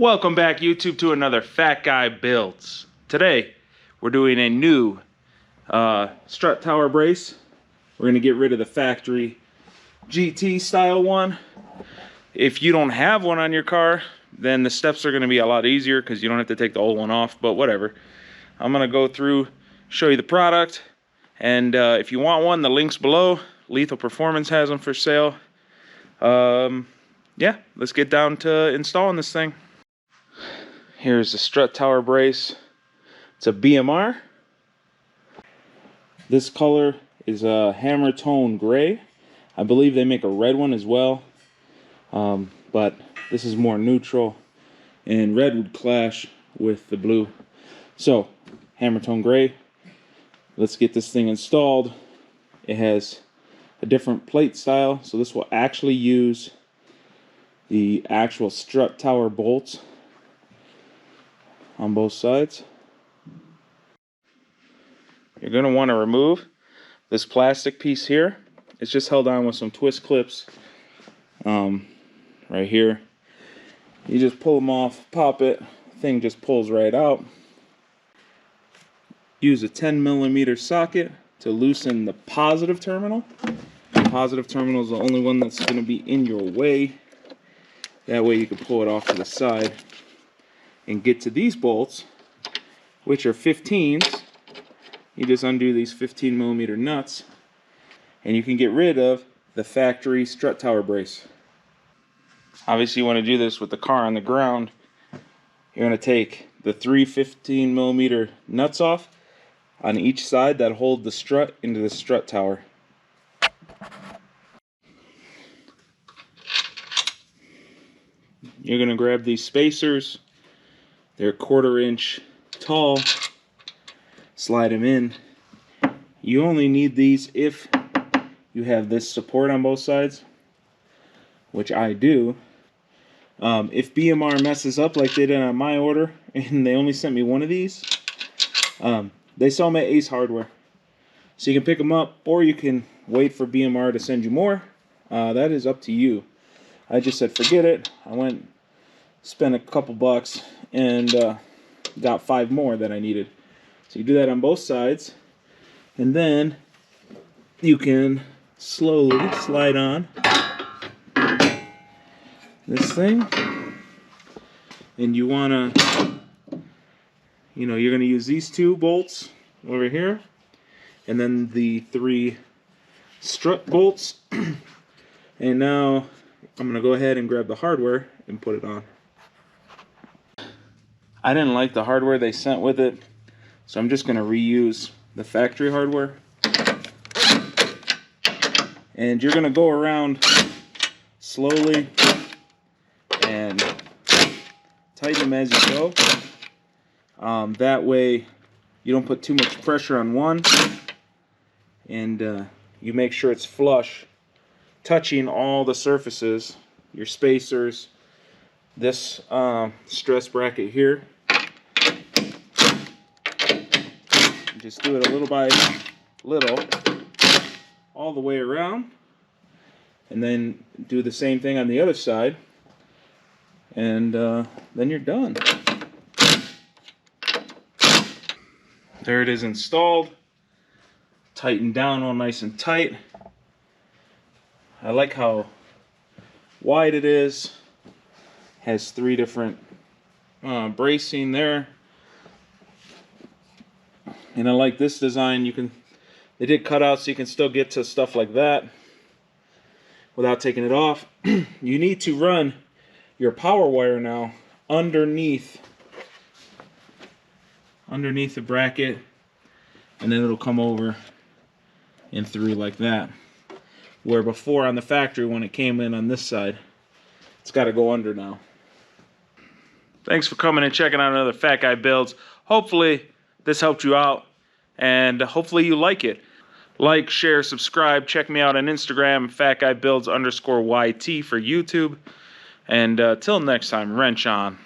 Welcome back, YouTube, to another Fat Guy Builds. Today, we're doing a new strut tower brace. We're going to get rid of the factory GT style one. If you don't have one on your car, then the steps are going to be a lot easier because you don't have to take the old one off, but whatever. I'm going to go through, show you the product, and if you want one, the link's below. Lethal Performance has them for sale. Yeah, let's get down to installing this thing. Here's the strut tower brace. It's a BMR. This color is a Hammertone gray. I believe they make a red one as well, but this is more neutral, and red would clash with the blue. So, Hammertone gray. Let's get this thing installed. It has a different plate style, so this will actually use the actual strut tower bolts on both sides. You're going to want to remove this plastic piece here. It's just held on with some twist clips right here. You just pull them off, pop it, thing just pulls right out. Use a 10mm socket to loosen the positive terminal. The positive terminal is the only one that's going to be in your way. That way you can pull it off to the side and get to these bolts, which are 15s. You just undo these 15mm nuts, and you can get rid of the factory strut tower brace. Obviously, you want to do this with the car on the ground. You're going to take the 3 15mm nuts off on each side that hold the strut into the strut tower. You're going to grab these spacers. They're 1/4 inch tall. Slide them in. You only need these if you have this support on both sides, which I do. If BMR messes up like they did on my order and they only sent me one of these, they sell them at Ace Hardware. So you can pick them up, or you can wait for BMR to send you more. That is up to you. I just said forget it. I went, spent a couple bucks, and got 5 more that I needed. So you do that on both sides, and then you can slowly slide on this thing. And you want to, you're going to use these 2 bolts over here, and then the 3 strut bolts. And now I'm going to go ahead and grab the hardware and put it on. I didn't like the hardware they sent with it, so I'm just going to reuse the factory hardware. And you're going to go around slowly and tighten them as you go. That way you don't put too much pressure on one, and you make sure it's flush, touching all the surfaces, your spacers, this stress bracket here. Just do it a little by little all the way around, and then do the same thing on the other side, and then you're done. There it is installed. Tightened down all nice and tight. I like how wide it is. Has 3 different bracing there. And I like this design. They did cut out so you can still get to stuff like that without taking it off. You need to run your power wire now underneath the bracket, and then it'll come over and through like that. Where before on the factory, when it came in on this side, it's got to go under now. Thanks for coming and checking out another Fat Guy Builds. Hopefully this helped you out, and hopefully you like it. Like, share, subscribe. Check me out on Instagram, FatGuyBuilds_YT for YouTube. And till next time, wrench on.